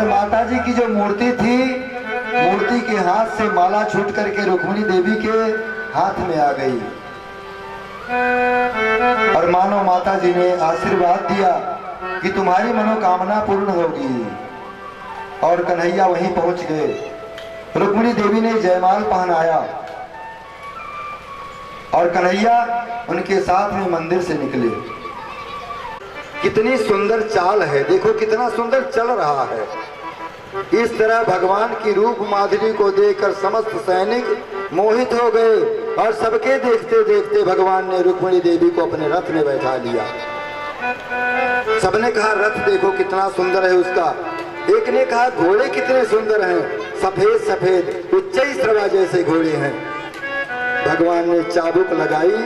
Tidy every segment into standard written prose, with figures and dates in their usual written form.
और माता जी की जो मूर्ति थी, मूर्ति के हाथ से माला छूट करके रुक्मिणी देवी के हाथ में आ गई और मानो माता जी ने आशीर्वाद दिया कि तुम्हारी मनोकामना पूर्ण होगी। और कन्हैया वहीं पहुंच गए। रुक्मिणी देवी ने जयमाल पहनाया और कन्हैया उनके साथ में मंदिर से निकले। कितनी सुंदर चाल है, देखो कितना सुंदर चल रहा है। इस तरह भगवान की रूप माधुरी को देखकर समस्त सैनिक मोहित हो गए और सबके देखते देखते भगवान ने रुक्मिणी देवी को अपने रथ में बैठा लिया। सबने कहा रथ देखो कितना सुंदर है उसका। एक ने कहा घोड़े कितने सुंदर हैं, सफेद सफेद उच्चैश्रवा जैसे घोड़े हैं। भगवान ने चाबुक लगाई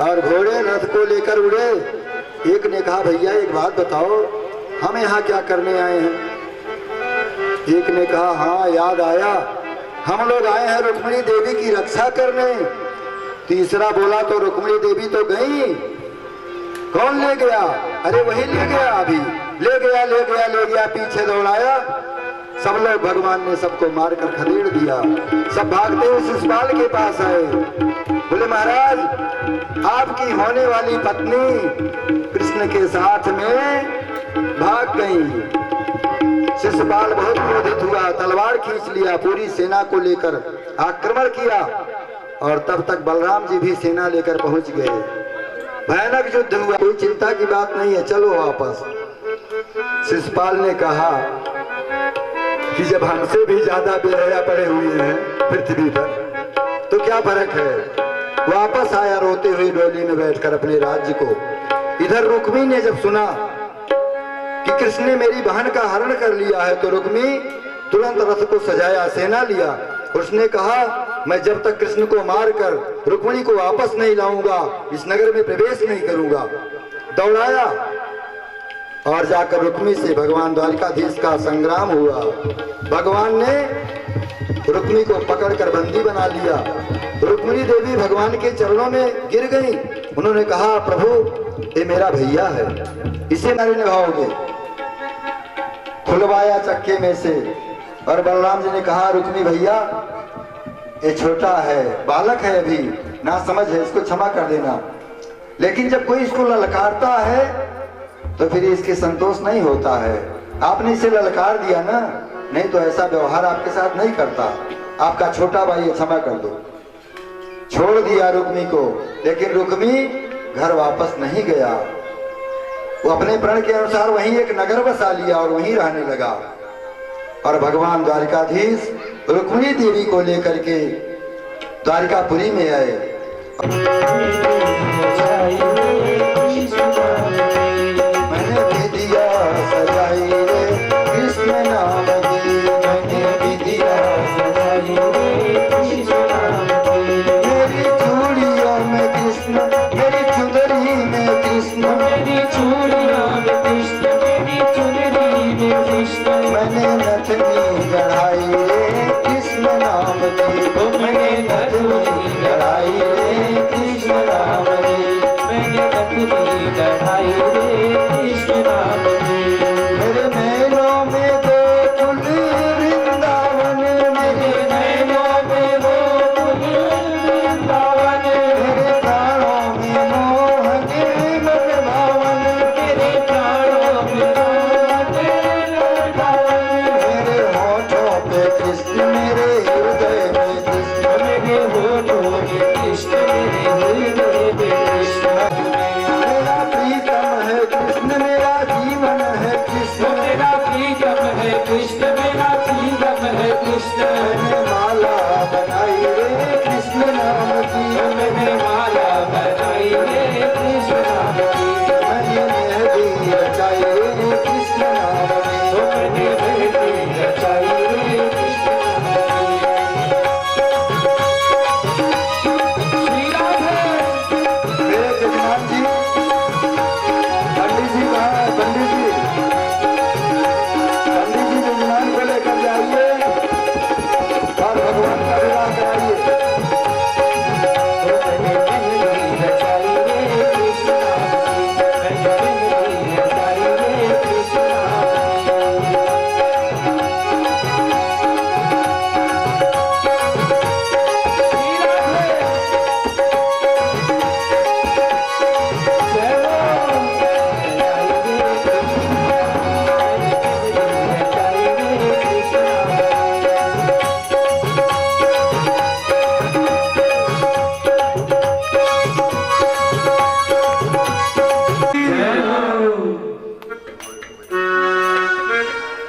और घोड़े रथ को लेकर उड़े। एक ने कहा भैया एक बात बताओ, हम यहाँ क्या करने आए हैं? एक ने कहा हाँ याद आया, हम लोग आए हैं रुक्मिणी देवी की रक्षा करने। तीसरा बोला तो रुक्मिणी देवी तो गई, कौन ले गया? अरे वही ले गया, अभी ले गया ले गया ले गया, पीछे दौड़ाया। सब लोग भगवान ने सबको मारकर खदेड़ दिया। सब भागते हुए शिशुपाल के पास आए, बोले महाराज आपकी होने वाली पत्नी कृष्ण के साथ में भाग गई। शिशुपाल बहुत क्रोधित हुआ, तलवार खींच लिया, पूरी सेना को लेकर आक्रमण किया और तब तक बलराम जी भी सेना लेकर पहुंच गए। भयानक युद्ध हुआ। कोई चिंता की बात नहीं है, चलो वापस। शिशुपाल ने कहा कि जब हमसे भी ज्यादा बेहया पड़े हुए हैं पृथ्वी पर तो क्या फर्क है। वापस आया रोते हुए डोली में बैठकर अपने राज्य को। इधर रुक्मी ने जब सुना कि कृष्ण ने मेरी बहन का हरण कर लिया है तो रुक्मी तुरंत रथ को सजाया, सेना लिया। उसने कहा मैं जब तक कृष्ण को मारकर रुक्मिणी को वापस नहीं लाऊंगा इस नगर में प्रवेश नहीं करूंगा। दौड़ाया और जाकर रुक्मी से भगवान द्वारिकाधीश का संग्राम हुआ। भगवान ने रुक्मी को पकड़कर बंदी बना लिया। रुक्मिणी देवी भगवान के चरणों में गिर गई। उन्होंने कहा प्रभु ये मेरा भैया है, इसे मारे निभाओगे? खुलवाया चक्के में से और बलराम जी ने कहा रुक्मी भैया ये छोटा है, बालक है, अभी ना समझ है, इसको क्षमा कर देना। लेकिन जब कोई इसको ललकारता है तो फिर इसके संतोष नहीं होता है। आपने इसे ललकार दिया ना, नहीं तो ऐसा व्यवहार आपके साथ नहीं करता। आपका छोटा भाई है, क्षमा कर दो। छोड़ दिया रुक्मी को, लेकिन रुक्मी घर वापस नहीं गया। वो अपने प्रण के अनुसार वहीं एक नगर बसा लिया और वहीं रहने लगा। और भगवान द्वारिकाधीश रुक्मिणी देवी को लेकर के द्वारिकापुरी में आए। मैंने विधिया सजाई रे कृष्ण नाम की, मैंने विधिया सजाई रे कृष्ण नाम की। मेरी चूड़ियों में कृष्ण, मेरी चुनरी में कृष्ण, मेरी चूड़ियों में कृष्ण, मेरी चुनरी में कृष्ण। मैंने नथनी गढ़ाई रे कृष्ण नाम की, मैंने नथनी गढ़ाई रे कृष्ण नाम की, मैंने नथनी गढ़ाई रे कृष्ण नाम की। मेरे नैनों में दो फूल वृंदावन, मेरे नैनों में दो फूल वृंदावन, मेरे प्राणों में मोहन मन भावन, मेरे प्राणों में मोहन मन भावन। मेरे होठों पे कृष्ण, मेरे हृदय में कृष्ण, मेरे होठों में कृष्ण, मेरे हृदय में कृष्ण। मेरा प्रीतम है कृष्ण, मेरा जीवन है कृष्ण, मेरा प्रीतम है कृष्ण, मेरा जीवन है कृष्ण। मैंने माला बनाई रे कृष्ण नाम की, मैंने माला बनाई रे कृष्ण नाम की। मैंने मेहंदी रचाई रे कृष्ण नाम की, मैंने मेहंदी रचाई रे कृष्ण नाम की। श्री राधे। मेरे जजमान जी, पंडित जी कहाँ है? पंडित जी, पंडित जी जजमान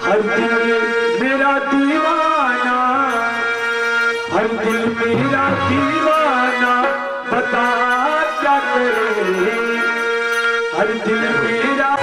हर दिल मेरा दीवाना, हर दिल मेरा दीवाना, बता क्या करे, हर दिल मेरा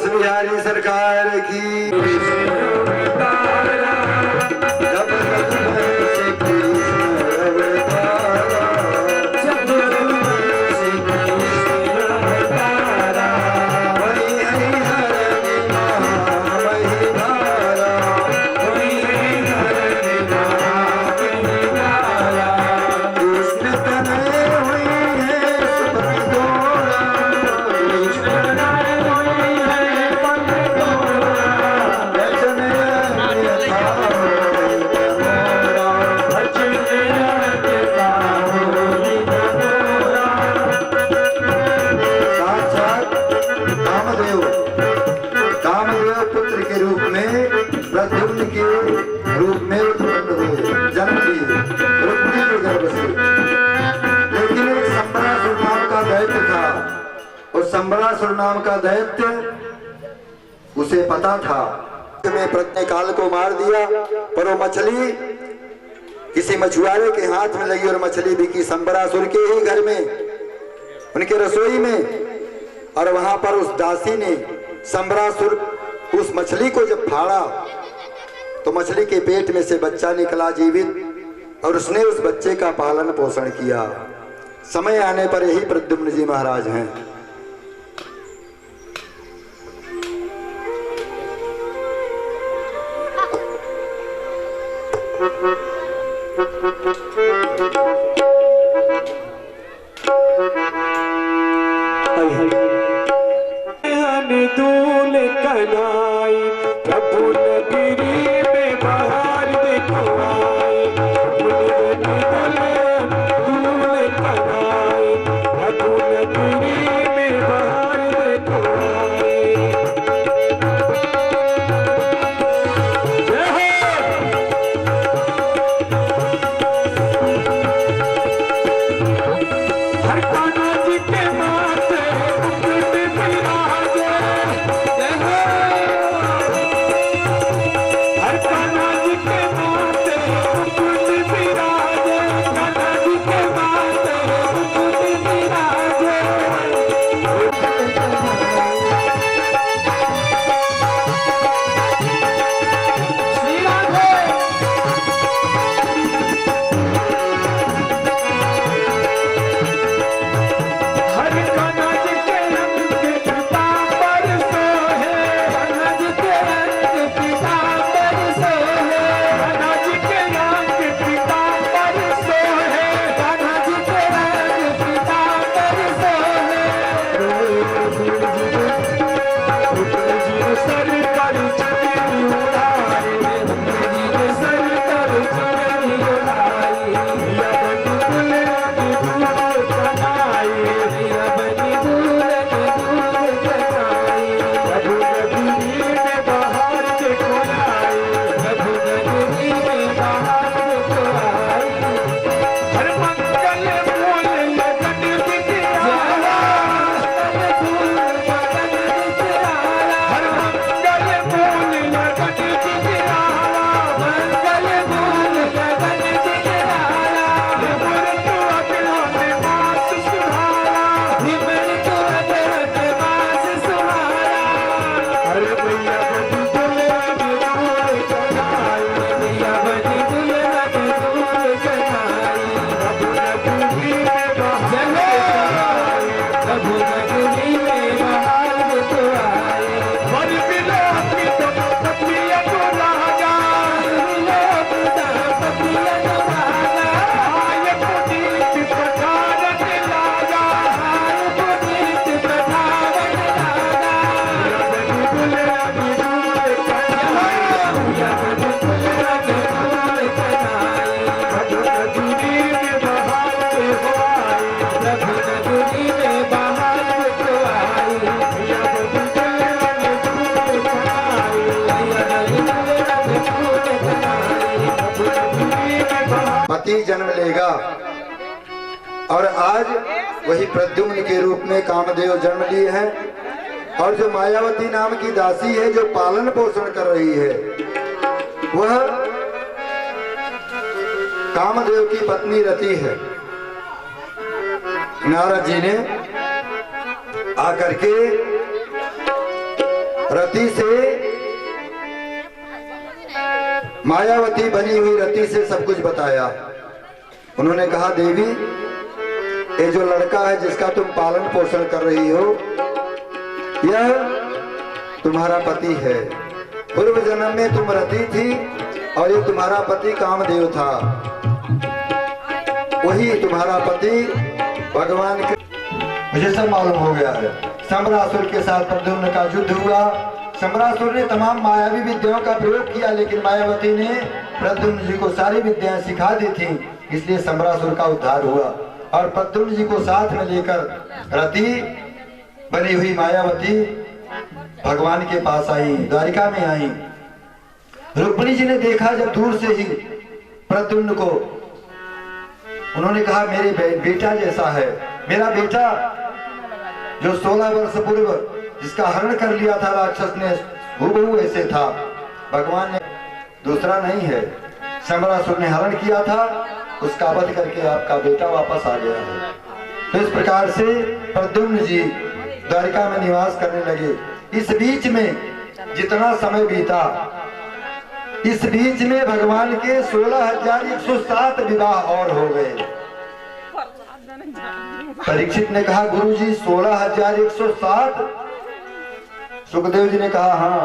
बिहारी सरकार की। प्रद्युम्न के रूप में उत्पन्न हुए, जन्म लिए रुक्मिणी के गर्भ से। लेकिन एक संबरासुर नाम का दैत्य था, और संबरासुर नाम का दैत्य उसे पता था मैं प्रज्ञ काल को मार दिया, पर वो मछली किसी मछुआरे के हाथ में लगी और मछली बिकी संबरासुर के ही घर में, उनके रसोई में। और वहां पर उस दासी ने संबरासुर उस मछली को जब फाड़ा तो मछली के पेट में से बच्चा निकला जीवित, और उसने उस बच्चे का पालन पोषण किया। समय आने पर यही प्रद्युम्न जी महाराज हैं। दूल कनाई प्रभु नगरी में बाहर देखो आई, दूल कनाई प्रभु नगरी रति जन्म लेगा। और आज वही प्रद्युम्न के रूप में कामदेव जन्म लिए हैं। और जो मायावती नाम की दासी है जो पालन पोषण कर रही है, वह कामदेव की पत्नी रति है। नारद जी ने आकर के रति से, मायावती बनी हुई रति से सब कुछ बताया। उन्होंने कहा, देवी, ये जो लड़का है जिसका तुम पालन पोषण कर रही हो, यह तुम्हारा पति है। पूर्व जन्म में तुम रति थी और ये तुम्हारा पति कामदेव था। वही तुम्हारा पति भगवान के, मुझे सब मालूम हो गया है। सम्रासुर के साथ प्रद्युम्न का युद्ध हुआ। सम्रासुर ने तमाम मायावी विद्याओं का प्रयोग किया, लेकिन मायावती ने प्रद्युम्न जी को सारी विद्याएं सिखा दी थी, इसलिए सम्रासुर का उद्धार हुआ। और प्रद्युम्न जी को साथ में लेकर रति बनी हुई मायावती भगवान के पास आई, द्वारिका में आई। रुक्मिणी जी ने देखा जब दूर से ही प्रद्युम्न को, उन्होंने कहा, मेरे बेटा जैसा है। मेरा बेटा जो 16 वर्ष पूर्व जिसका हरण कर लिया था राक्षस ने, हूबहू ऐसे था। भगवान ने, दूसरा नहीं है। सम्रासुर ने हरण किया था, उसका वध करके आपका बेटा वापस आ गया है। तो इस प्रकार से प्रद्युम्न जी द्वारिका में निवास करने लगे। इस बीच में जितना समय बीता, इस बीच में भगवान के 16,107 विवाह और हो गए। परीक्षित ने कहा, गुरुजी 16,107? सुखदेव जी ने कहा, हाँ,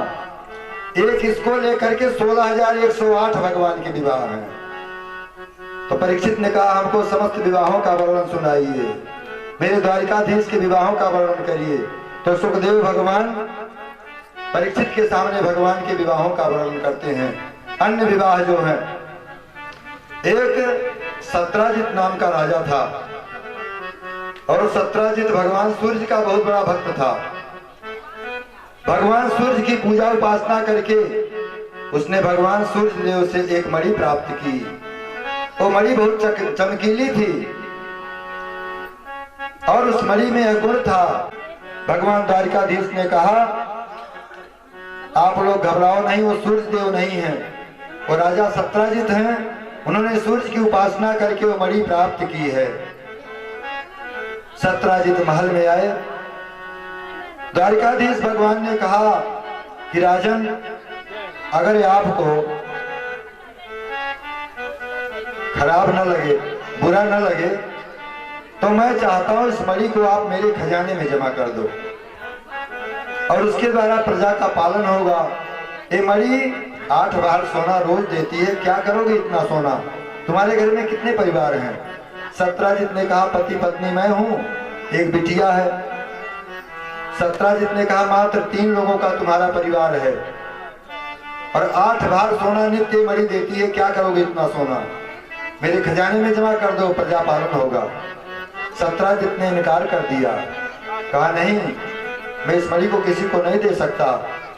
एक इसको लेकर के 16,108 भगवान के विवाह हैं। तो परीक्षित ने कहा, हमको समस्त विवाहों का वर्णन सुनाइए, मेरे द्वारिकाधीश के विवाहों का वर्णन करिए। तो सुखदेव भगवान परीक्षित के सामने भगवान के विवाहों का वर्णन करते हैं। अन्य विवाह जो है, एक सत्राजित नाम का राजा था और सत्राजित भगवान सूर्य का बहुत बड़ा भक्त था। भगवान सूर्य की पूजा उपासना करके उसने भगवान सूर्य देव से एक मणि प्राप्त की। वो मणि बहुत चमकीली थी और उस मणि में यह गुण था। भगवान द्वारिकाधीश ने कहा, आप लोग घबराओ नहीं, वो सूर्य देव नहीं है, वो राजा सत्राजित हैं। उन्होंने सूर्य की उपासना करके वो मणि प्राप्त की है। सत्राजित महल में आए। द्वारिकाधीश भगवान ने कहा कि राजन, अगर आपको खराब न लगे, बुरा न लगे, तो मैं चाहता हूं इस मणि को आप मेरे खजाने में जमा कर दो और उसके द्वारा प्रजा का पालन होगा। ये मणि 8 बार सोना रोज देती है, क्या करोगे इतना सोना? तुम्हारे घर में कितने परिवार हैं? सत्राजित ने कहा, पति पत्नी मैं हूं, एक बिटिया है। सत्राजित ने कहा, मात्र 3 लोगों का तुम्हारा परिवार है और 8 बार सोना नित्य मणि देती है, क्या करोगे इतना सोना? मेरे खजाने में जमा कर दो, प्रजा पालन होगा। सत्राजित ने इनकार कर दिया, कहा नहीं, मैं इस मणि को किसी को नहीं दे सकता,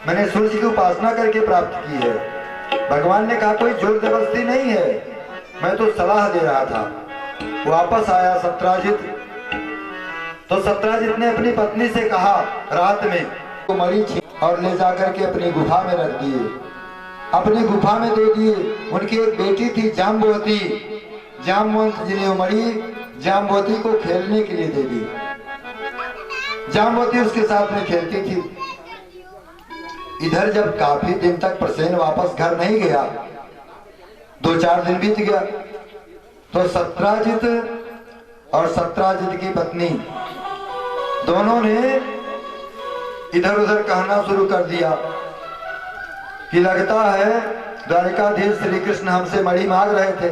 मैंने सूर्य की उपासना करके प्राप्त की है। भगवान ने कहा, कोई जोर जबरदस्ती नहीं है, मैं तो सलाह दे रहा था। वापस आया सत्राजित, तो सत्राजित ने अपनी पत्नी से कहा, रात में वो मणि छीन और ले जाकर के अपनी गुफा में रख दिए, अपनी गुफा में दे दिए। उनकी एक बेटी थी जाम्बवती, जाम्बवंत जी ने वो मणि जाम्बवती को खेलने के लिए दे दी। जाम्बवती उसके साथ में खेलती थी। इधर जब काफी दिन तक प्रसेन वापस घर नहीं गया, 2-4 दिन बीत गया, तो सत्राजित और सत्राजित की पत्नी दोनों ने इधर उधर कहना शुरू कर दिया कि लगता है द्वारिकाधीश श्री कृष्ण हमसे मणि मांग रहे थे,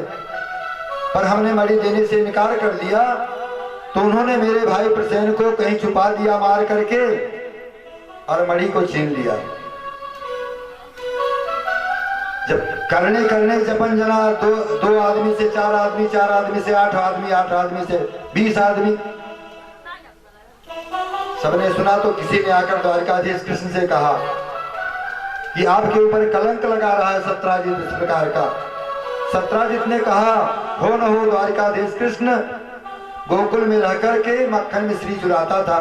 पर हमने मणि देने से इनकार कर दिया, तो उन्होंने मेरे भाई प्रसेन को कहीं छुपा दिया मार करके और मणि को छीन लिया। जब करने करने जपन जना 2 आदमी से 4 आदमी, 4 आदमी से 8 आदमी, 8 आदमी से 20 आदमी, सबने सुना। तो किसी ने आकर द्वारिकाधीश कृष्ण से कहा कि आपके ऊपर कलंक लगा रहा है सत्राजित इस प्रकार का। सत्राजित ने कहा हो न हो द्वारिकाधीश कृष्ण गोकुल में रह करके मक्खन मिश्री चुराता था।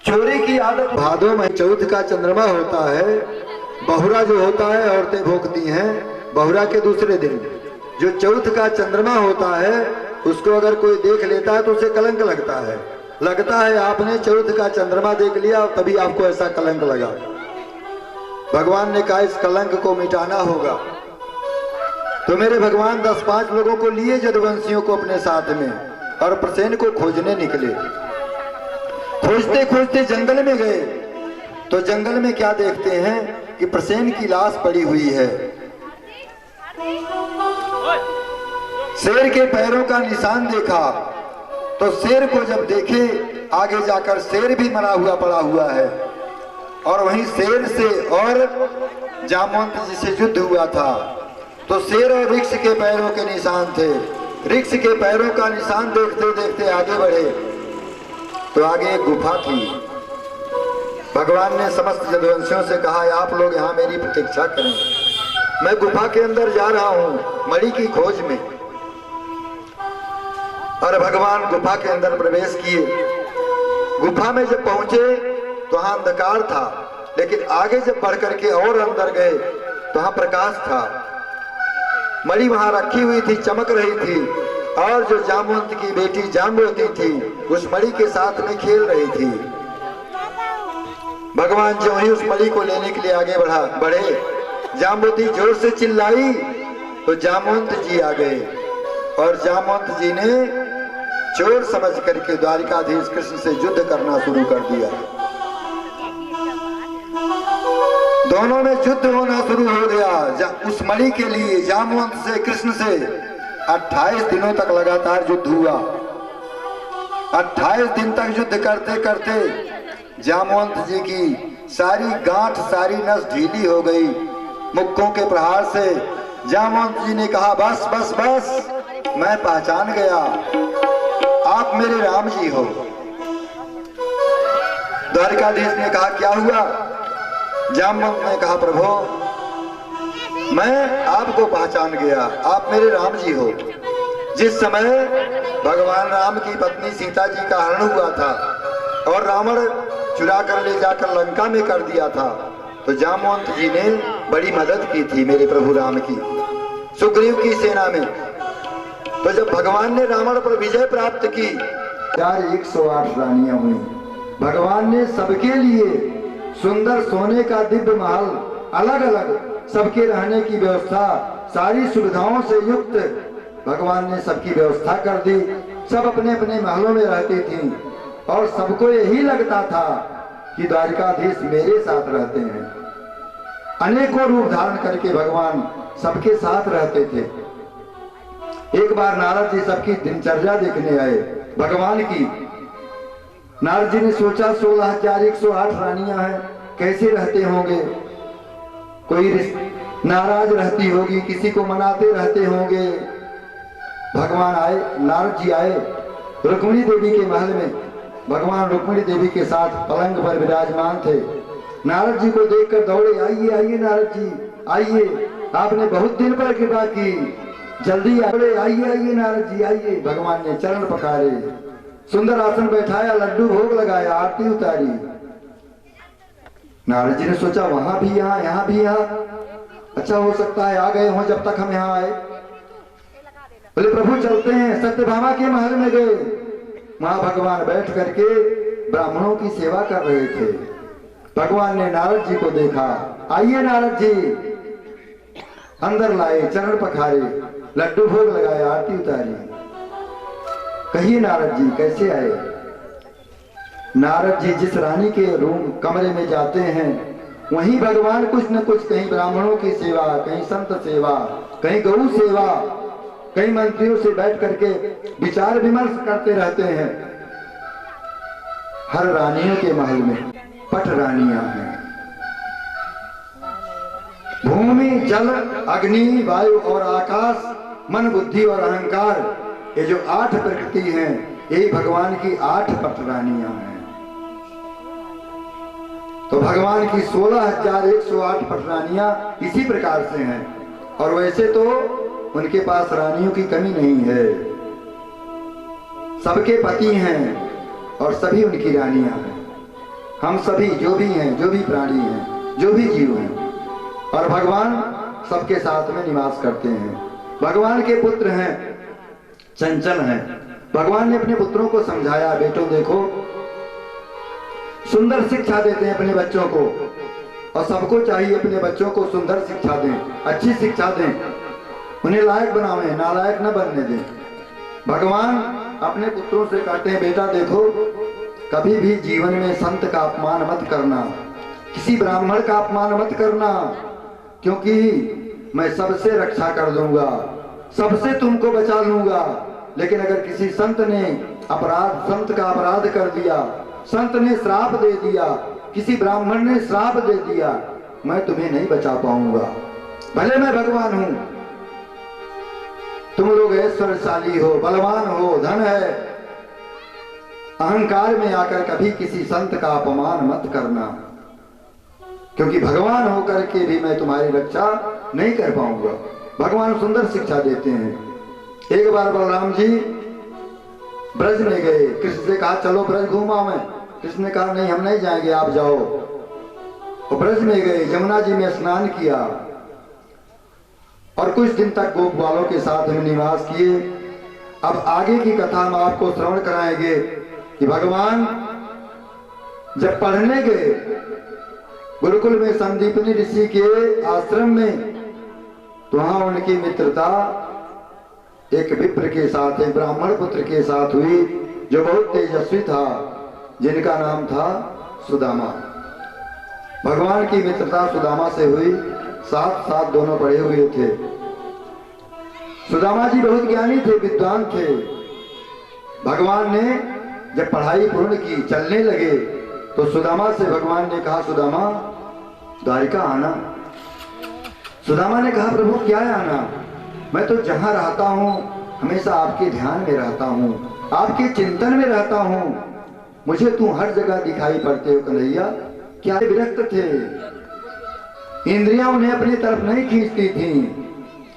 चोरी की आदत। भादों में चौथ का चंद्रमा होता है, बहुरा जो होता है औरतें भोंकती हैं बहुरा के दूसरे दिन। जो चौथ का चंद्रमा होता है उसको अगर कोई देख लेता है तो उसे कलंक लगता है। लगता है आपने चौथ का चंद्रमा देख लिया तभी आपको ऐसा कलंक लगा। भगवान ने कहा इस कलंक को मिटाना होगा। तो मेरे भगवान 10-5 लोगों को लिए जदुवंशियों को अपने साथ में और प्रसेन को खोजने निकले। खोजते खोजते जंगल में गए तो जंगल में क्या देखते हैं कि प्रसेन की लाश पड़ी हुई है। शेर के पैरों का निशान देखा तो शेर को जब देखे आगे जाकर शेर भी मरा हुआ पड़ा हुआ है और वहीं शेर से और जामवंत जी से युद्ध हुआ था। तो शेर और वृक्ष के पैरों के निशान थे। वृक्ष के पैरों का निशान देखते देखते आगे बढ़े तो आगे एक गुफा थी। भगवान ने समस्त जदुवंशियों से कहा आप लोग यहाँ मेरी प्रतीक्षा करें, मैं गुफा के अंदर जा रहा हूँ मणि की खोज में। और भगवान गुफा के अंदर प्रवेश किए। गुफा में जब पहुंचे तो वहां अंधकार था, लेकिन आगे जब बढ़ करके और अंदर गए तो वहां प्रकाश था। मणि वहां रखी हुई थी, चमक रही थी और जो जामवंत की बेटी जाम्बवती थी उस मणि के साथ में खेल रही थी। भगवान जो ही उस मणि को लेने के लिए आगे बढ़े, जाम्बवती जोर से चिल्लाई तो जामवंत जी आ गए और जामवंत जी ने चोर समझ करके द्वारिकाधीश कृष्ण से युद्ध करना शुरू कर दिया। दोनों में युद्ध होना शुरू हो गया। उस मणि के लिए जामवंत से कृष्ण से 28 दिनों तक लगातार युद्ध हुआ। 28 दिन तक युद्ध करते करते जामवंत जी की सारी गांठ सारी नस ढीली हो गई मुक्कों के प्रहार से। जामवंत जी ने कहा बस बस बस, मैं पहचान गया, आप मेरे राम जी हो। द्वारिकाधीश ने कहा क्या हुआ? जामवंत ने कहा प्रभु मैं आपको पहचान गया, आप मेरे राम जी हो। जिस समय भगवान राम की पत्नी सीता जी का हरण हुआ था और रावण चुरा कर ले जाकर लंका में कर दिया था तो जामवंत जी ने बड़ी मदद की थी मेरे प्रभु राम की, सुग्रीव की सेना में। तो जब भगवान ने रावण पर विजय प्राप्त की 108 रानियां हुई। भगवान ने सबके लिए सुंदर सोने का दिव्य महल, अलग अलग सबके रहने की व्यवस्था, सारी सुविधाओं से युक्त भगवान ने सबकी व्यवस्था कर दी। सब अपने अपने महलों में रहती थी और सबको यही लगता था कि द्वारिकाधीश मेरे साथ रहते हैं। अनेकों रूप धारण करके भगवान सबके साथ रहते थे। एक बार नारद जी सबकी दिनचर्या देखने आए भगवान की। नारद जी ने सोचा 16,108 रानियां हैं, कैसे रहते होंगे? कोई नाराज रहती होगी, किसी को मनाते रहते होंगे। भगवान आए, नारद जी आए रुक्मिणी देवी के महल में। भगवान रुक्मिणी देवी के साथ पलंग पर विराजमान थे। नारद जी को देखकर दौड़े, आइए आइए नारद जी आइए, आपने बहुत दिन पर कृपा की, जल्दी आइए आइए नारद जी आइए। भगवान ने चरण पखारे, सुंदर आसन बैठाया, लड्डू भोग लगाया, आरती उतारी। नारद जी ने सोचा वहां भी यहाँ भी यहाँ, अच्छा हो सकता है आ गए हो जब तक हम यहाँ आए। बोले प्रभु चलते हैं। सत्यभामा के महल में गए, वहां भगवान बैठ करके ब्राह्मणों की सेवा कर रहे थे। भगवान ने नारद जी को देखा, आइए नारद जी, अंदर लाए, चरण पखारे, लड्डू भोग लगाया, आरती उतारी। कहिए नारद जी कैसे आए? नारद जी जिस रानी के रूम कमरे में जाते हैं वहीं भगवान कुछ न कुछ, कहीं ब्राह्मणों की सेवा, कहीं संत सेवा, कहीं गौ सेवा, कई मंत्रियों से बैठ करके विचार विमर्श करते रहते हैं। हर रानियों के महल में पट रानियां हैं। भूमि, जल, अग्नि, वायु और आकाश, मन, बुद्धि और अहंकार, ये जो 8 प्रकृति हैं, ये भगवान की 8 पट रानियां हैं। तो भगवान की 16,108 पट रानियां इसी प्रकार से हैं। और वैसे तो उनके पास रानियों की कमी नहीं है। सबके पति हैं और सभी उनकी रानियां हैं। हम सभी जो भी हैं, जो भी प्राणी हैं, जो भी जीव हैं, और भगवान सबके साथ में निवास करते हैं। भगवान के पुत्र हैं, चंचल हैं। भगवान ने अपने पुत्रों को समझाया, बेटों देखो, सुंदर शिक्षा देते हैं अपने बच्चों को, और सबको चाहिए अपने बच्चों को सुंदर शिक्षा दें, अच्छी शिक्षा दें, उन्हें लायक बनावें, नालायक न बनने दें। भगवान अपने पुत्रों से कहते हैं, बेटा देखो, कभी भी जीवन में संत का अपमान मत करना, किसी ब्राह्मण का अपमान मत करना, क्योंकि मैं सबसे रक्षा कर दूंगा, सबसे तुमको बचा लूंगा। लेकिन अगर किसी संत ने संत का अपराध कर दिया, संत ने श्राप दे दिया, किसी ब्राह्मण ने श्राप दे दिया, मैं तुम्हें नहीं बचा पाऊंगा। भले मैं भगवान हूं, तुम लोग ऐश्वर्यशाली हो, बलवान हो, धन है, अहंकार में आकर कभी किसी संत का अपमान मत करना, क्योंकि भगवान होकर के भी मैं तुम्हारी रक्षा नहीं कर पाऊंगा। भगवान सुंदर शिक्षा देते हैं। एक बार बलराम जी ब्रज में गए, कृष्ण से कहा चलो ब्रज घूमा मैं। कृष्ण ने कहा नहीं, हम नहीं जाएंगे, आप जाओ। और ब्रज में गए, यमुना जी में स्नान किया और कुछ दिन तक गोप बालों के साथ में निवास किए। अब आगे की कथा हम आपको श्रवण कराएंगे कि भगवान जब पढ़ने गए गुरुकुल में संदीपनी ऋषि के आश्रम में, तो वहां उनकी मित्रता एक विप्र के साथ, एक ब्राह्मण पुत्र के साथ हुई जो बहुत तेजस्वी था, जिनका नाम था सुदामा। भगवान की मित्रता सुदामा से हुई, साथ साथ दोनों पढ़े हुए थे। सुदामा जी बहुत ज्ञानी थे, विद्वान थे। भगवान ने जब पढ़ाई पूर्ण की, चलने लगे, तो सुदामा से भगवान ने कहा, सुदामा द्वारिका आना। सुदामा ने कहा, प्रभु क्या आना, मैं तो जहां रहता हूं हमेशा आपके ध्यान में रहता हूं, आपके चिंतन में रहता हूं, मुझे तुम हर जगह दिखाई पड़ते हो कन्हैया। क्या विरक्त थे, इंद्रियां उन्हें अपनी तरफ नहीं खींचती थी,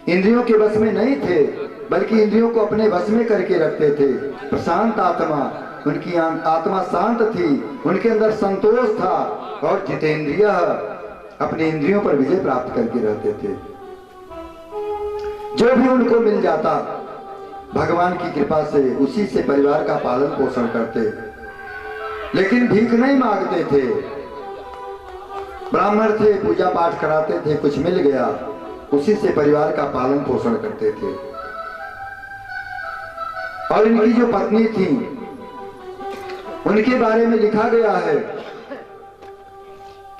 इंद्रियों के बस में नहीं थे, बल्कि इंद्रियों को अपने बस में करके रखते थे। प्रशांत आत्मा, उनकी आत्मा शांत थी, उनके अंदर संतोष था, और जितेंद्रिय अपने इंद्रियों पर विजय प्राप्त करके रहते थे। जो भी उनको मिल जाता भगवान की कृपा से उसी से परिवार का पालन पोषण करते, लेकिन भीख नहीं मांगते थे। ब्राह्मण थे, पूजा पाठ कराते थे, कुछ मिल गया उसी से परिवार का पालन पोषण करते थे। और इनकी जो पत्नी थी उनके बारे में लिखा गया है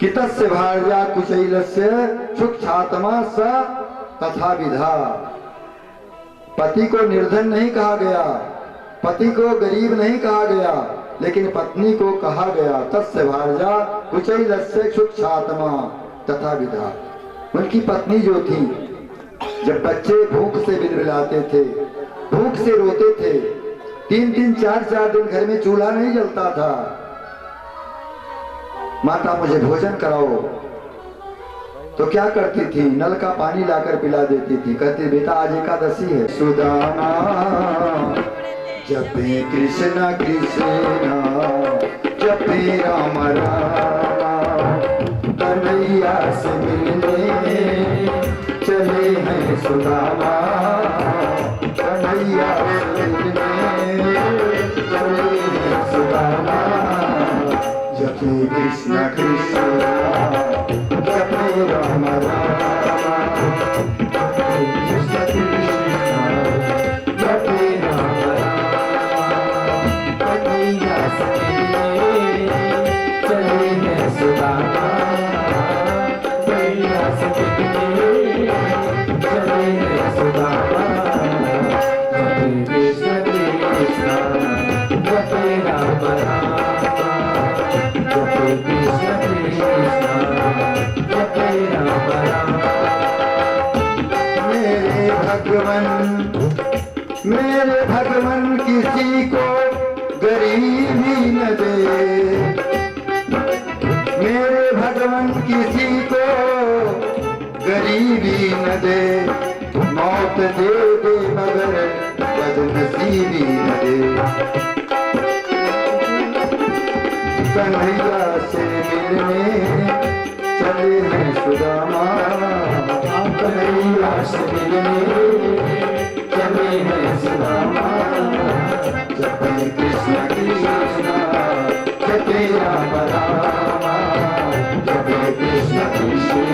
कि तस्य भार्या कुशैलस्य सुक्षात्मा स तथा विधा। पति को निर्धन नहीं कहा गया, पति को गरीब नहीं कहा गया, लेकिन पत्नी को कहा गया तस्य भार्या कुशैलस्य सुक्षात्मा तथा विधा। उनकी पत्नी जो थी, जब बच्चे भूख से बिलबिलाते थे, भूख से रोते थे, 3-3, 4-4 दिन घर में चूल्हा नहीं जलता था, माता मुझे भोजन कराओ, तो क्या करती थी, नल का पानी लाकर पिला देती थी। कहती बेटा आज एकादशी है। सुदामा जपे कृष्ण कृष्ण जपे राम राम, कन्हैया से मिलने चले हैं सुदामा, कन्हैया से मिलने चले हैं सुदामा। जपे कृष्ण कृष्ण जपे राम राम, कृष्ण कृष्ण जपे राम राम, कन्हैया से मिलने चले हैं सुदामा, कन्हैया से मिलने चले हैं सुदामा। जपे कृष्ण कृष्ण जपे राम राम, जपे कृष्ण कृष्ण जपे राम राम। मेरे भगवन किसी को गरीबी न दे, मेरे भगवन किसी को गरीबी न दे, मौत मौत दे दे मगर बदनसीबी न दे। कन्हैया से मिलने चले हैं सुदामा, कन्हैया से मिलने चले हैं सुदामा। जपे कृष्ण कृष्ण जपे राम राम, जपे कृष्ण कृष्ण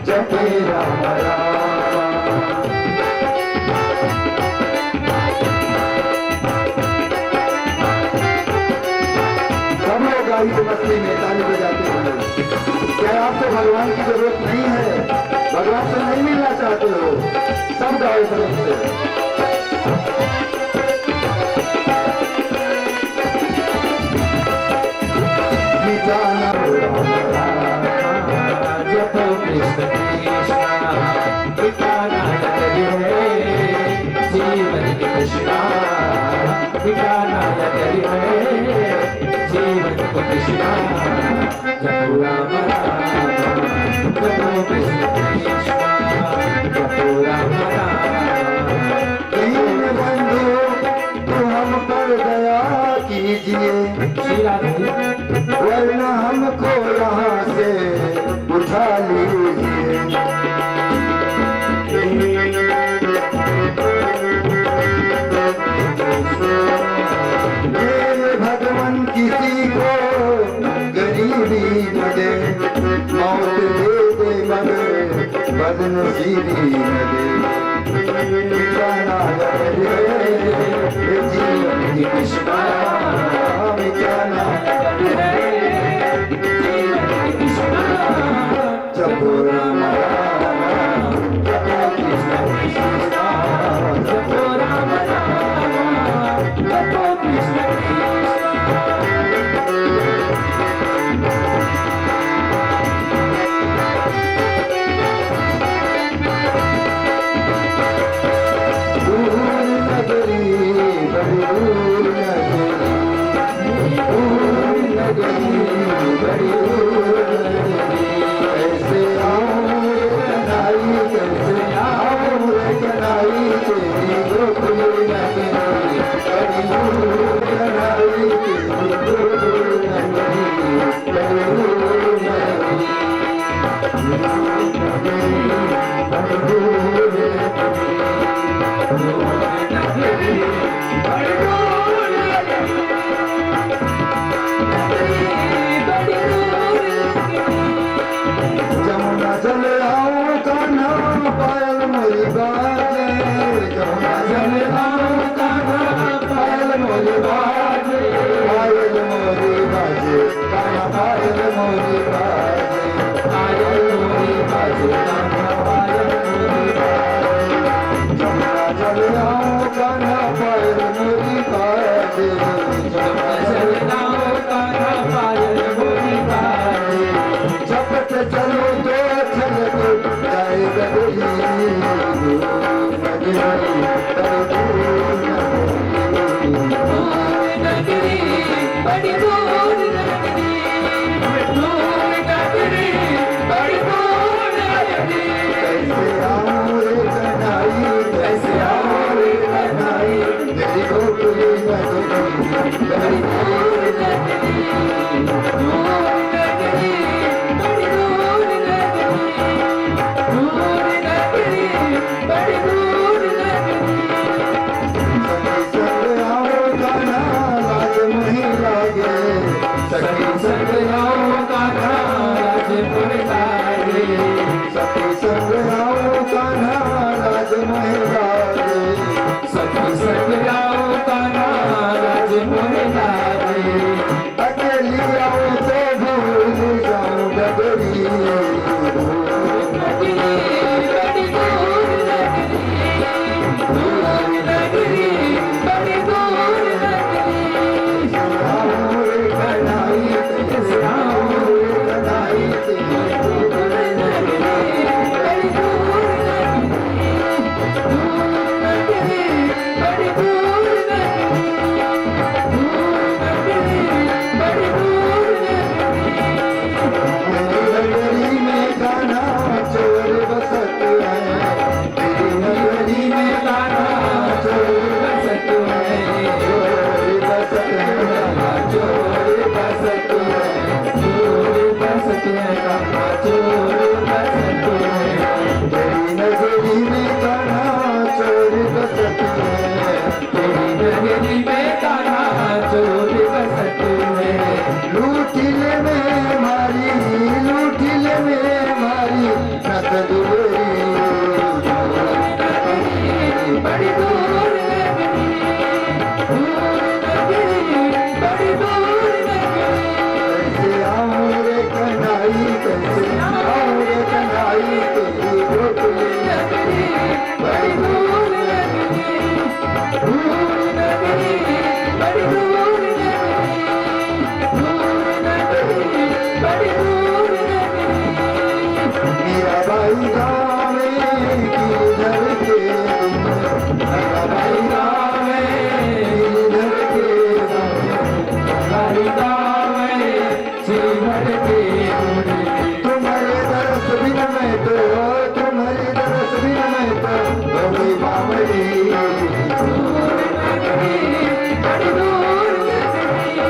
जपे राम राम। सब लोग गाड़ी की मस्ती में ताली बजाते हैं। क्या आपको भगवान की जरूरत नहीं है? भगवान से नहीं मिलना चाहते हो? सब गाओ प्रेम से। मिटाना जपो कृष्ण कृष्ण, मिटाना जीवन की कृष्णा, मिटाना जीवन को कृष्णा। जपो राम राम जपो कृष्ण कृष्ण जपो राम राम। दीन बंधु तो हम पर दया कीजिए, वरना हमको यहाँ से उठा लीजिए। मेरे भगवान किसी को गरीबी न दे, मौत दे दे मगर बदनसीबी न दे। मिटाना जीवन की कृष्णा, मिटाना जपो राम राम जपो कृष्ण कृष्ण जपो राम राम जपो कृष्ण कृष्ण। दूर नगरी बड़ी दूर नगरी, दूर नगरी बड़ी दूर नगरी। कैसे आऊं कन्हैया, कैसे आऊं कन्हैया तेरी गोकुल नगरी, बड़ी दूर कन्हैया तेरी गोकुल नगरी, बड़ी दूर नगरी। बड़ी दूर जमुना जल आओ कान्हा पायल मोरी बाजे, जमुना जल आओ कान्हा पायल मोरी बाजे, पायल मोरी बाजे कान्हा पायल मोरी बाजे, पायल मोरी बाजे कान्हा पायल मोरी बाजे। जमुना जल आओ कान्हा पायल मोरी बाजे, जमुना जल आओ कान्हा पायल मोरी बाजे। झपट चलो तो चलो जाए गगरी नगरी, बड़ी दूर नगरी, दूर नगरी बड़ी दूर नगरी। कैसे आऊं रे कन्हैया, कैसे आऊं रे कन्हैया तेरी गोकुल नगरी, बड़ी दूर नगरी, दूर नगरी बड़ी दूर नगरी, दूर नगरी बड़ी दूर नगरी। सखी संग आओ कान्हा लाज मोहि लागे, सखी संग आओ कान्हा लाज मोहि लागे, सखी संग आओ कान्हा लाज मोहि लागे, सखी संग आओ कान्हा लाज मोहि लागे। है कहाँ चोर बसत है, तेरी नगरी में कहाँ चोर बसत है, तेरी नगरी में कहाँ चोर बसत है, लूटिले में मारी नत दुबरी, बड़ी दूर नगरी, बड़ी दूर नगरी, कैसे आऊं रे कन्हई, कैसे आऊं रे कन्हई, तेरी गोकुल नगरी, बड़ी दूर नगरी, दूर नगरी, बड़ी दूर नगरी, दूर नगरी, बड़ी दूर नगरी। मीराबाई गाँव में किधर के तुम, मीराबाई गाँव में किधर के तुम, हमारी गाँव में श्रीधर के मुनि, तुम्हारे दरस बिन मैं तो, तुम्हारी दरस बिन मैं तो गौरी बावली, दूर नगरी, बड़ी दूर नगरी,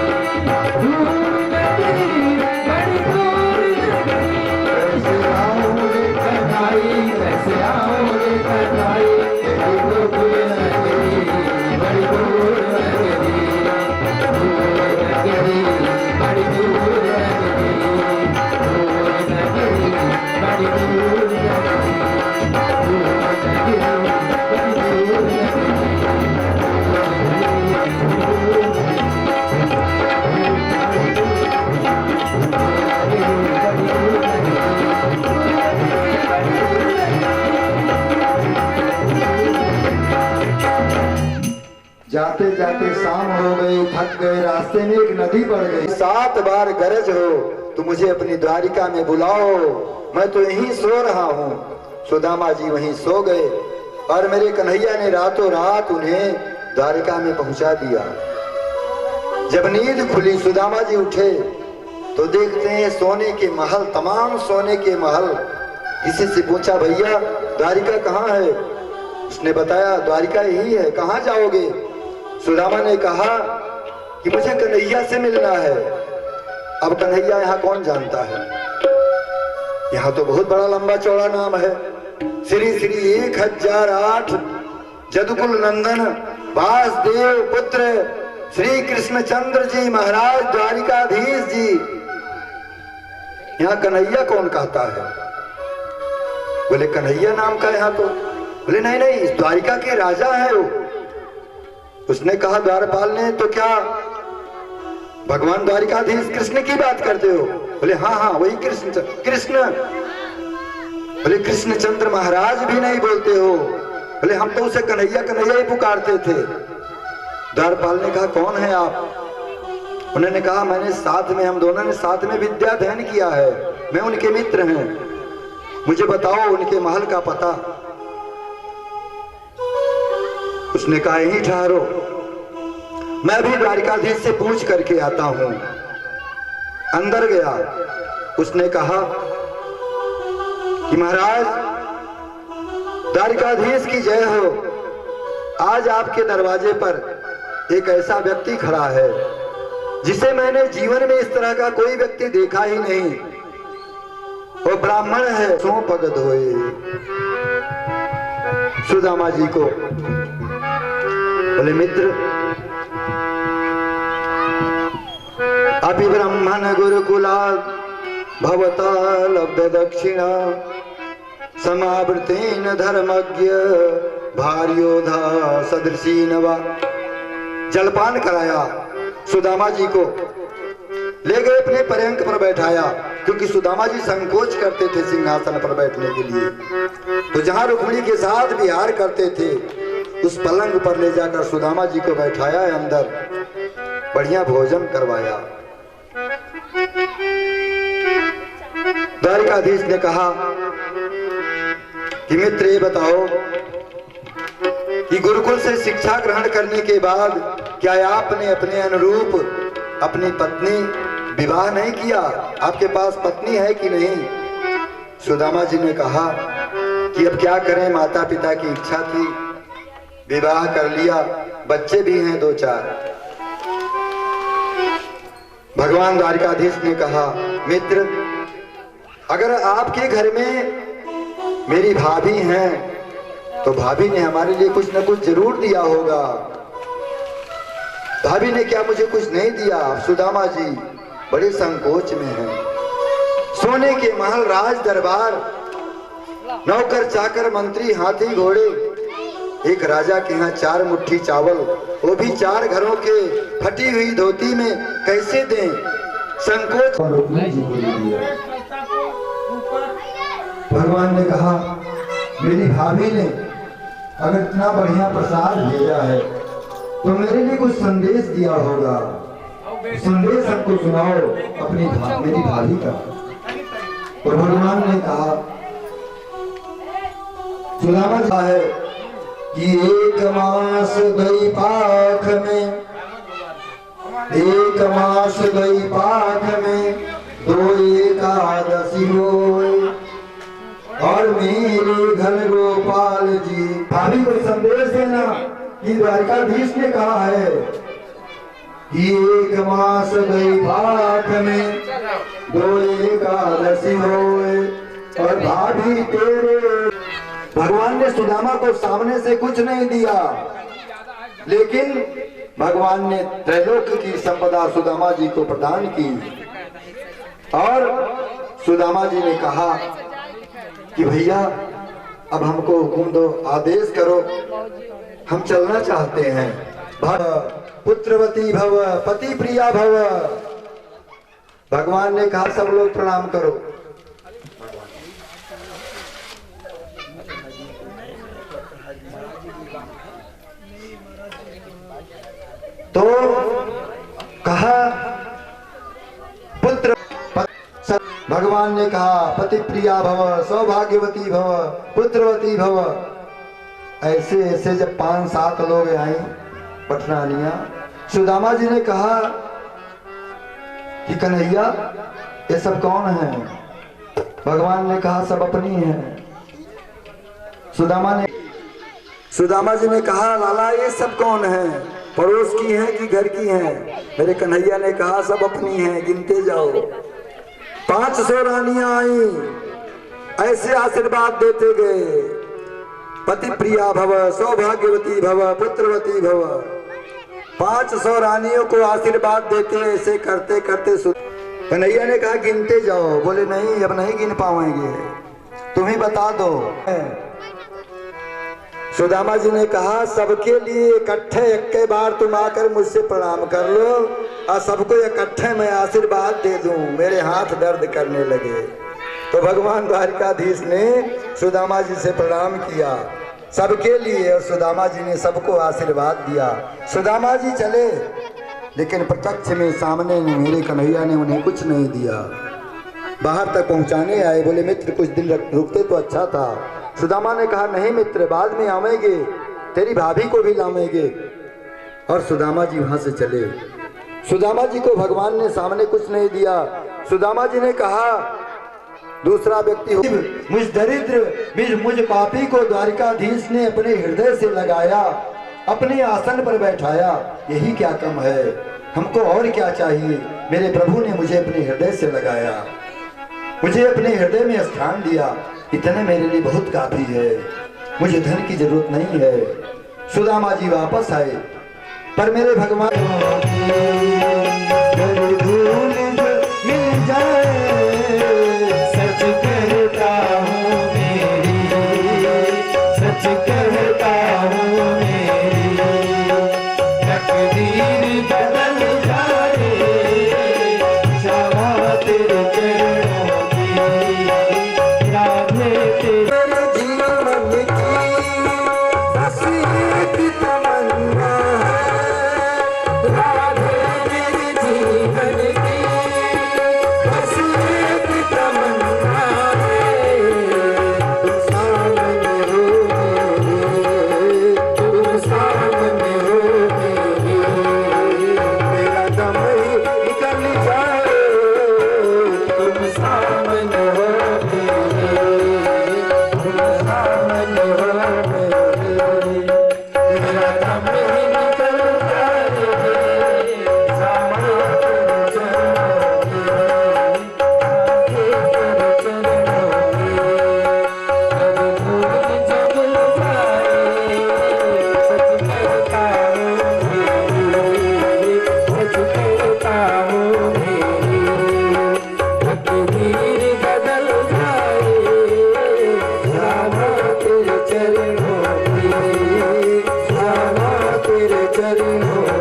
दूर नगरी, बड़ी दूर नगरी। कैसे आऊं रे कन्हई, कैसे आऊं रे कन्हई, तेरी गोकुल नगरी, बड़ी दूर नगरी, दूर नगरी, बड़ी दूर नगरी, दूर नगरी, बड़ी दूर नगरी, दूर नगरी, बड़ी दूर नगरी। जाते जाते शाम हो गई, थक गए, रास्ते में एक नदी बढ़ गई। 7 बार गरज हो तो मुझे अपनी द्वारिका में बुलाओ, मैं तो यहीं सो रहा हूँ। सुदामा जी वहीं सो गए और मेरे कन्हैया ने रातों रात उन्हें द्वारिका में पहुंचा दिया। जब नींद खुली, सुदामा जी उठे तो देखते हैं सोने के महल, तमाम सोने के महल। किसी से पूछा, भैया द्वारिका कहाँ है? उसने बताया द्वारिका यही है, कहाँ जाओगे? सुदामा ने कहा कि मुझे कन्हैया से मिलना है। अब कन्हैया यहाँ कौन जानता है? यहाँ तो बहुत बड़ा लंबा चौड़ा नाम है, श्री श्री 1008 जदुकुल नंदन वासुदेव पुत्र श्री कृष्णचंद्र जी महाराज द्वारिकाधीश जी। यहाँ कन्हैया कौन कहता है? बोले कन्हैया नाम का यहाँ तो। बोले नहीं नहीं, इस द्वारिका के राजा है वो। उसने कहा द्वारपाल ने, तो क्या भगवान द्वारिकाधीश कृष्ण की बात करते हो? बोले हाँ हाँ वही कृष्ण। बोले कृष्णचंद्र महाराज भी नहीं बोलते हो? बोले हम तो उसे कन्हैया कन्हैया ही पुकारते थे। द्वारपाल ने कहा कौन है आप? उन्होंने कहा मैंने साथ में, हम दोनों ने साथ में विद्या अध्ययन किया है, मैं उनके मित्र हैं, मुझे बताओ उनके महल का पता। उसने कहा यहीं ठहरो, मैं भी द्वारिकाधीश से पूछ करके आता हूं। अंदर गया, उसने कहा कि महाराज द्वारिकाधीश की जय हो, आज आपके दरवाजे पर एक ऐसा व्यक्ति खड़ा है जिसे मैंने जीवन में इस तरह का कोई व्यक्ति देखा ही नहीं। वो ब्राह्मण है, सो भगत होए। सुदामा जी को बोले मित्र, अभी ब्राह्मण गुरुकुला भवता लब्ध दक्षिणा समावृतेन धर्मज्ञ भार्योधा सदृशी नवा। जलपान कराया, सुदामा जी को ले गए, अपने पर्यंक पर बैठाया, क्योंकि सुदामा जी संकोच करते थे सिंहासन पर बैठने के लिए। तो जहां रुक्मिणी के साथ विहार करते थे उस पलंग पर ले जाकर सुदामा जी को बैठाया है, अंदर बढ़िया भोजन करवाया। द्वारिकाधीश ने कहा कि मित्र ये बताओ कि गुरुकुल से शिक्षा ग्रहण करने के बाद क्या आपने अपने अनुरूप अपनी पत्नी विवाह नहीं किया? आपके पास पत्नी है कि नहीं? सुदामा जी ने कहा कि अब क्या करें, माता पिता की इच्छा थी, विवाह कर लिया, बच्चे भी हैं 2-4। भगवान द्वारिकाधीश ने कहा मित्र अगर आपके घर में मेरी भाभी हैं तो भाभी ने हमारे लिए कुछ न कुछ जरूर दिया होगा। भाभी ने क्या मुझे कुछ नहीं दिया? सुदामा जी बड़े संकोच में हैं। सोने के महल, राज दरबार, नौकर चाकर, मंत्री, हाथी घोड़े, एक राजा के यहाँ 4 मुट्ठी चावल, वो भी 4 घरों के फटी हुई धोती में कैसे दें? संकोच। भगवान ने कहा मेरी भाभी ने अगर इतना बढ़िया प्रसाद भेजा है तो मेरे लिए कुछ संदेश दिया होगा। संदेश हमको सुनाओ मेरी भाभी का। और भगवान ने कहा सुदामा जी है कि 1 मास गई पाख में, 1 मास गई पाख में 2 एकादशी होए और मेरे घर गोपाल जी। भाभी को संदेश देना कि द्वारकाधीश ने कहा है कि 1 मास गई पाठ में 2 एकादशी होए और भाभी तेरे। भगवान ने सुदामा को सामने से कुछ नहीं दिया, लेकिन भगवान ने त्रैलोक की संपदा सुदामा जी को प्रदान की। और सुदामा जी ने कहा कि भैया अब हमको हुक्म दो, आदेश करो, हम चलना चाहते हैं। पुत्रवती भव, पति प्रिया भव। भगवान ने कहा सब लोग प्रणाम करो। तो कहा पुत्र, भगवान ने कहा पति प्रिया भव, सौभाग्यवती भव, पुत्रवती भव। ऐसे ऐसे जब 5-7 लोग आई पटरानियां, सुदामा जी ने कहा कि कन्हैया ये सब कौन है? भगवान ने कहा सब अपनी है। सुदामा जी ने कहा लाला ये सब कौन है? पड़ोस की है कि घर की है? मेरे कन्हैया ने कहा सब अपनी है, गिनते जाओ। 500 रानियां आई, ऐसे आशीर्वाद देते गए, पति प्रिया भव, सौभाग्यवती भव, पुत्रवती भव। 500 रानियों को आशीर्वाद देते, ऐसे करते करते कन्हैया ने कहा गिनते जाओ। बोले नहीं अब नहीं गिन पाएंगे, तुम ही बता दो। सुदामा जी ने कहा सबके लिए इकट्ठे एक बार तुम आकर मुझसे प्रणाम कर लो और सबको इकट्ठे मैं आशीर्वाद दे दूं। मेरे हाथ दर्द करने लगे। तो भगवान द्वारकाधीश ने सुदामा जी से प्रणाम किया सबके लिए, और सुदामा जी ने सबको आशीर्वाद दिया। सुदामा जी चले, लेकिन प्रत्यक्ष में सामने में मेरे कन्हैया ने उन्हें कुछ नहीं दिया। बाहर तक पहुंचाने आए, बोले मित्र कुछ दिन रुकते तो अच्छा था। सुदामा ने कहा नहीं मित्र, बाद में आवेंगे, तेरी भाभी को भी लावेंगे। और सुदामा जी वहां से चले। सुदामा जी को भगवान ने सामने कुछ नहीं दिया। सुदामा जी ने कहा दूसरा व्यक्ति मुझ दरिद्र मुझ पापी को द्वारकाधीश ने अपने हृदय से लगाया, अपने आसन पर बैठाया, यही क्या कम है? हमको और क्या चाहिए? मेरे प्रभु ने मुझे अपने हृदय से लगाया, मुझे अपने हृदय में स्थान दिया, इतने मेरे लिए बहुत काफी है, मुझे धन की जरूरत नहीं है। सुदामा जी वापस आए, पर मेरे भगवान मिल जाए सच कहता हूँ मेरी, सच कहता हूँ मेरी, तकदीर बदल जाए क्षमा तेरे चरणों की, राधे तेरे जीवन की बस एक तमन्ना है, राधे मेरे जीवन की बस एक तमन्ना है। तुम सामने हो मेरे, तुम सामने हो मेरे।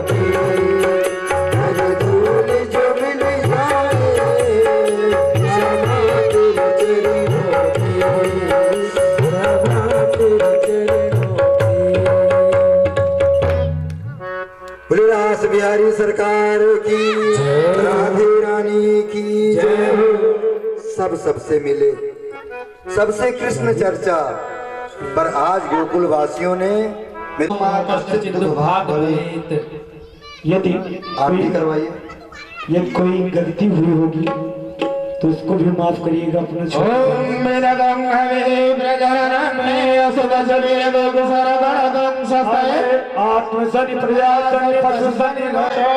की। हर धूल जो मिल जाए समा तेरे चरणों की, समा तेरे चरणों की। बोले रास बिहारी सरकार की, राधे रानी की जय। सब सबसे मिले, सबसे कृष्ण चर्चा, पर आज गोकुल वासियों ने यदि आप भी करवाइए। यदि कोई गलती हुई होगी तो उसको भी माफ करिएगा अपना ओम मेनगं हवे प्रजननं मे असुदशवीर गोकुसरगणगं सस्तये आत्मसनि प्रजासनि पशुसनि नशो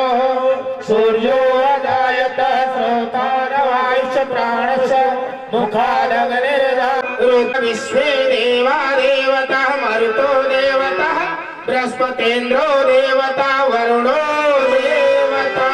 सूर्यो अजायतः श्रोतारवायुश्च प्राणश्च मुखादग्निर्जात विश्वे देवा देवता मरुतो देवता बृहस्पतीन्द्रो देवता वरुणो देवता।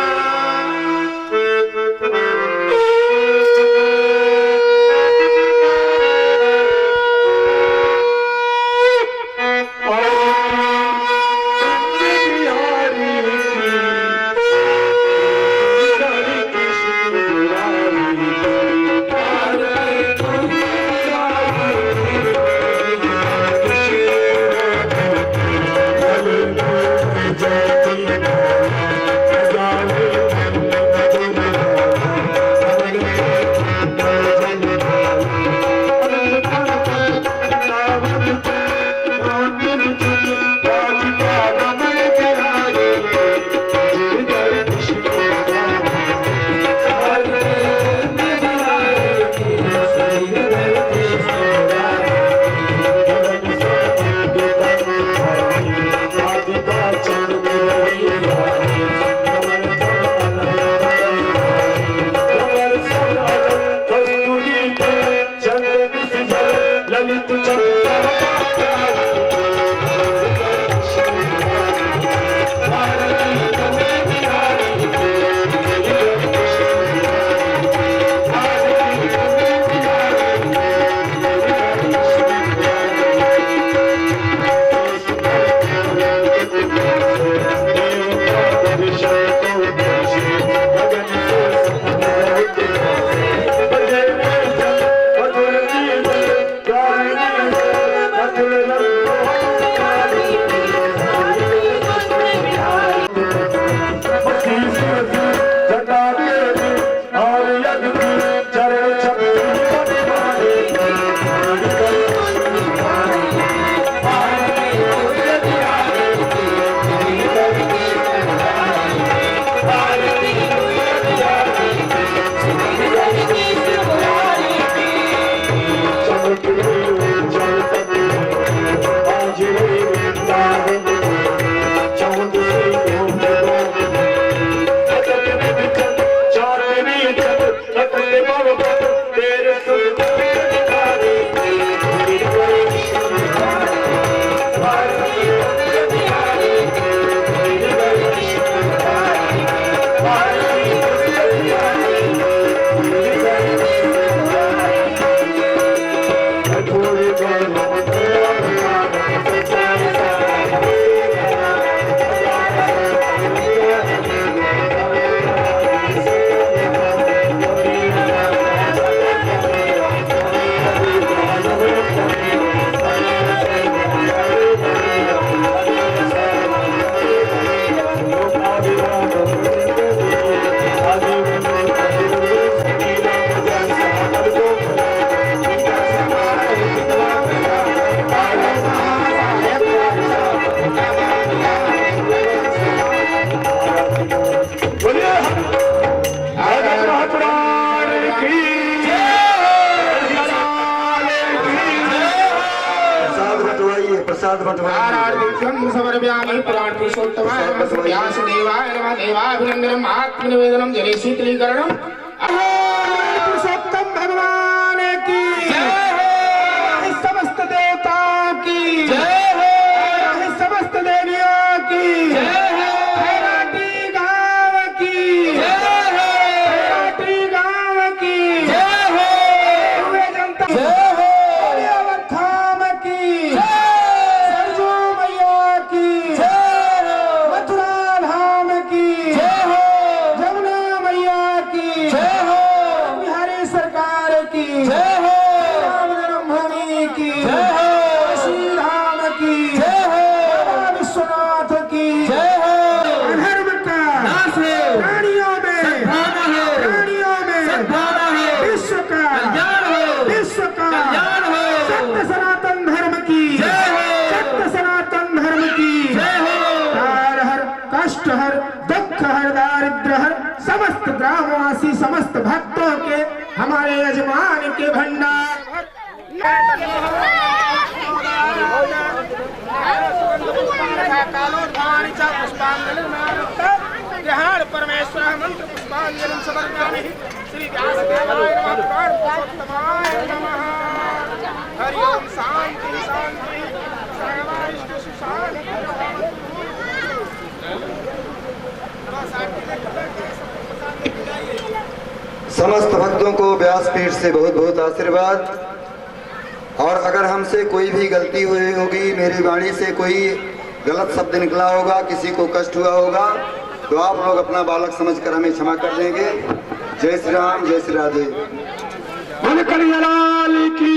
प्रसाद बंटवाइए। समर्पयामि पुराण पुरुषोत्तमाय नमः व्यास देवाय नमः देवाभिनंदनम आत्मनिवेदनम जले शीतलीकरणम। पुरुषोत्तम भगवान की जय हो, समस्त देवताओं की जय हो, समस्त देवियों की जय हो, खैराटी गांव की जय हो, खैराटी गांव की जय हो, पूरे जनता जय हो, अवधाम की जय, सरजू मैया की जय हो, मथुरा धाम दुख हर दारिद्र हर समस्त ग्रामवासी समस्त भक्तों के हमारे यजमान के भंडार ग्रहण परमेश्वर मंत्र पुष्पांजलि समर्पयामि श्री व्यासदेवाय नमः हरि ओम शांति शांति सर्वैश्वर्य सुशांति। समस्त भक्तों को व्यासपीठ से बहुत बहुत आशीर्वाद। और अगर हमसे कोई भी गलती हुई होगी, मेरी वाणी से कोई गलत शब्द निकला होगा, किसी को कष्ट हुआ होगा, तो आप लोग अपना बालक समझकर हमें क्षमा कर देंगे। जय श्री राम, जय श्री राधे। बोले कन्हैया लाल की।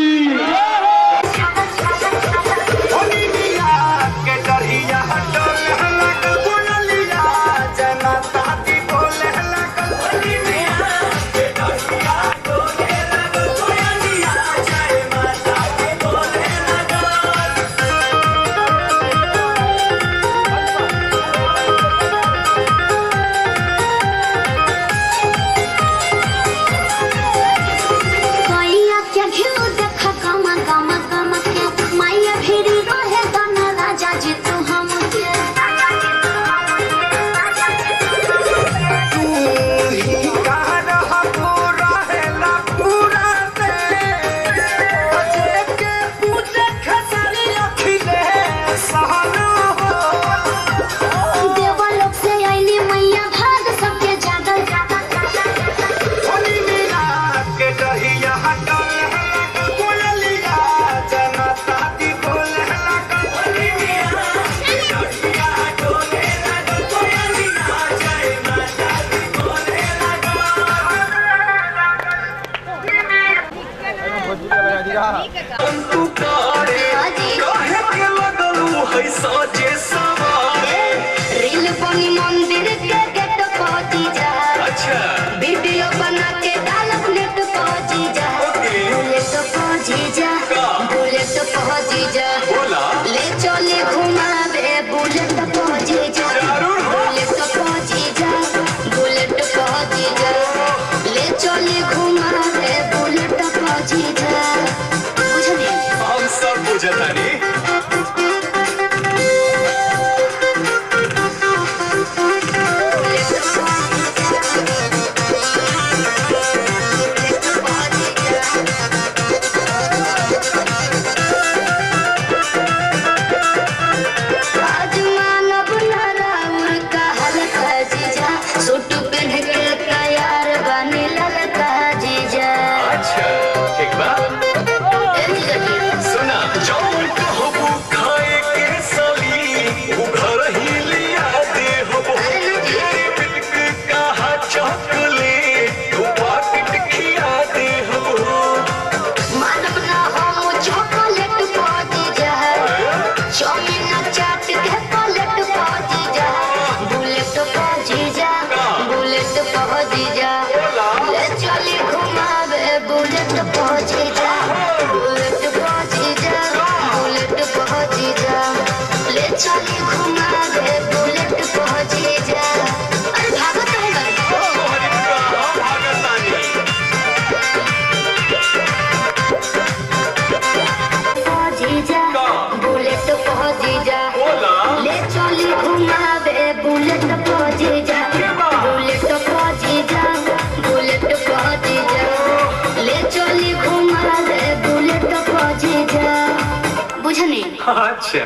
अच्छा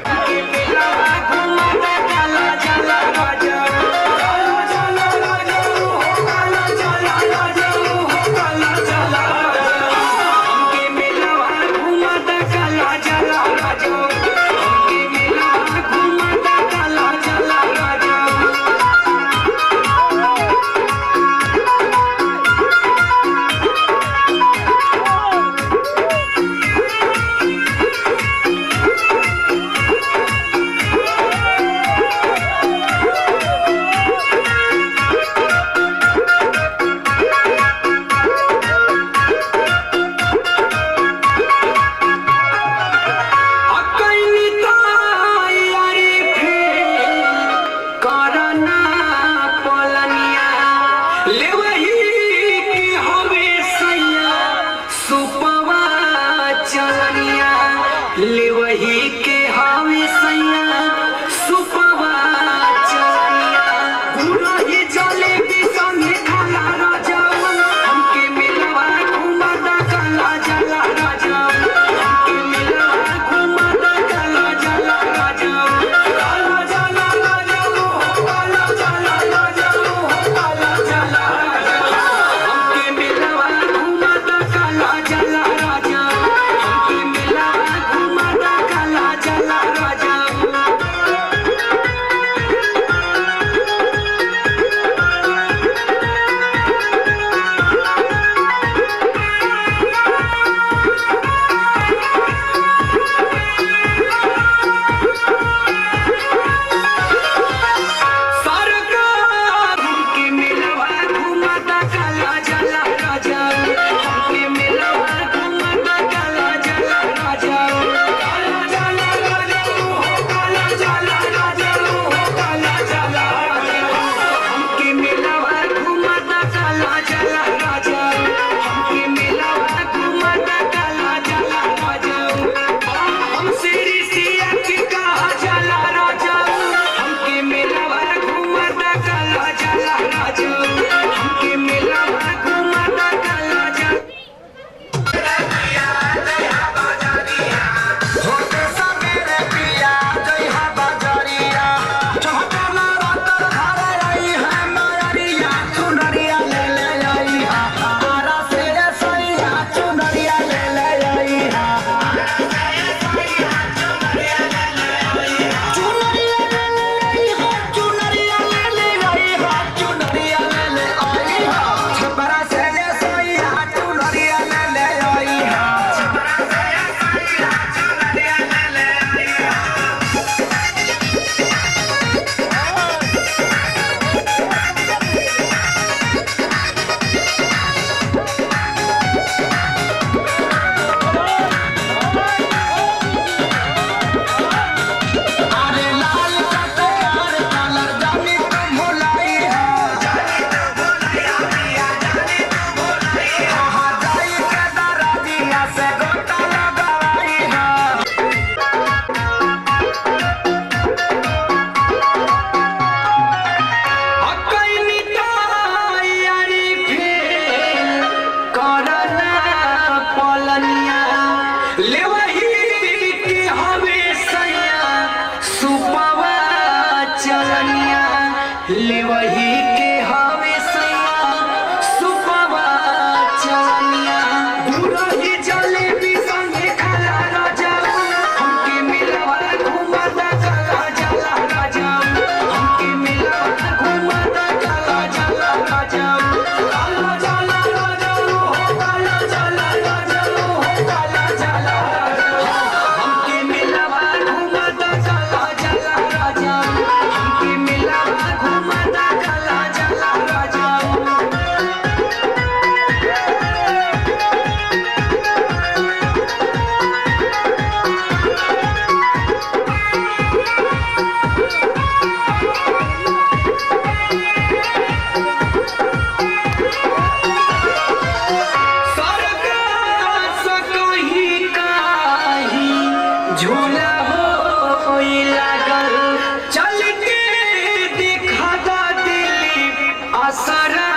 असरा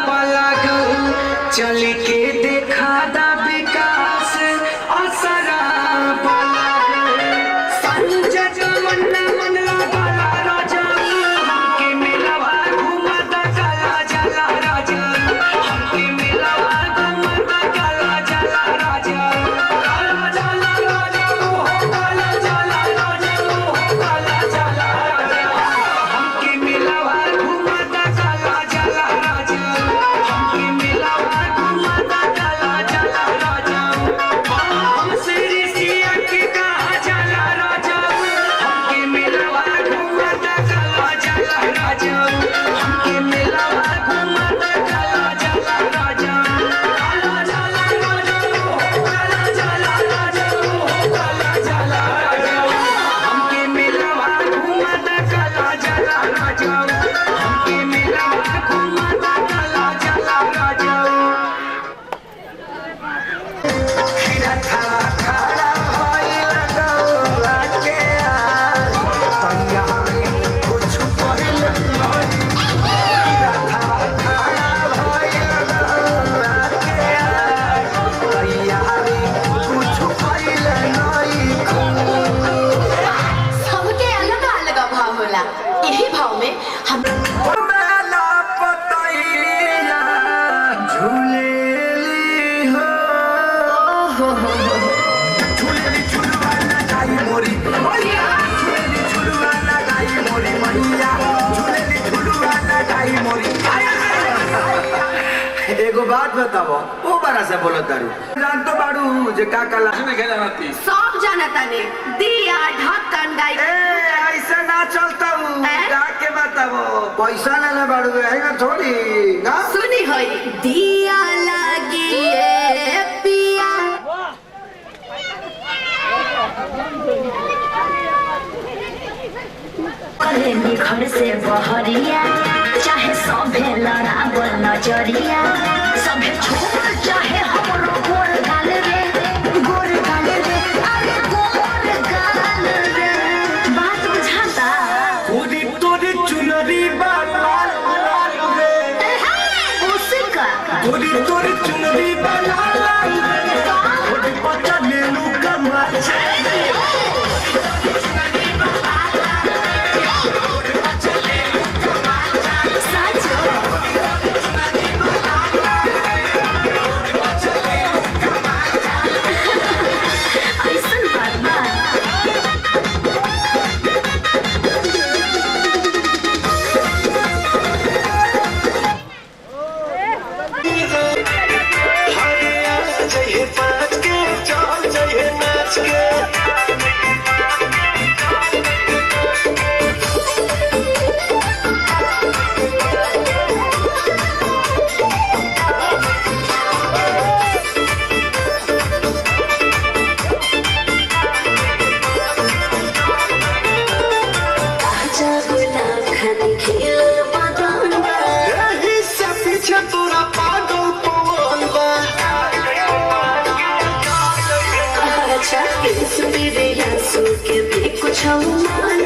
पलग चल के देखा दा विकास असरा पलग संजय मन मन बाला राजा के मिलवा घुमता काला जला राजा के मिलवा घुमता काला जला राजा काला जला राजा हो काला जला राजा हो काला जला राजा के मिलवा घुमता काला जला राजा के मिलवा घुमता काला जला राजा हम श्री सिया के कहा जला राजा के मिलवा घुमता काला जला राजा के मिलवा घुमता काला जला राजा काला जला राजा हो काला जला राजा हो काला जला राजा हमके मिलवा घुमता काला जला राजा हमके मिलवा घुमता काला जला राजा खिरथा खड़ा भइल गौरा के तैया कुछ पहल नहीं खिरथा खड़ा भइल गौरा के तैया कुछ पहल नहीं सबके अलग अलग भाव होला। यही भाव में हम मेला पतैया झूलेली हो झूलेली झुलवा लगाई मोरी मैया झूलेली झुलवा लगाई मोरी मैया झूलेली झुलवा लगाई मोरी एगो बात बताओ ओ बड़ा से बोलो दारू जान तो बाड़ू जे का कला में खेला रहती सब जानता ने दिया ढक्कन गाई ऐसे ना चलता हूँ हैं? जाके बताओ पैसा लेने बाड़ू रहेगा थोड़ी ना सुनी होई दिया लगी ए पिया करेली घर से बहरिया चाहे सभे लड़ावल नजरिया सभे छोड़ चाहे हमरो गोर गाल रे अरे गोर गाल रे बात बुझाता पूरी तोरी चुनरी बालाल लाल रे उसका पूरी तोरी चुनरी बालाल लाल रे थोड़ी पता ले लू कमा ऐसन बात बा चाहिए पाँच के चल चाहिए नाच के यही से पीछे तोरा पागल पवन बा अच्छा इस मेरे आंसू के भी कुछ मान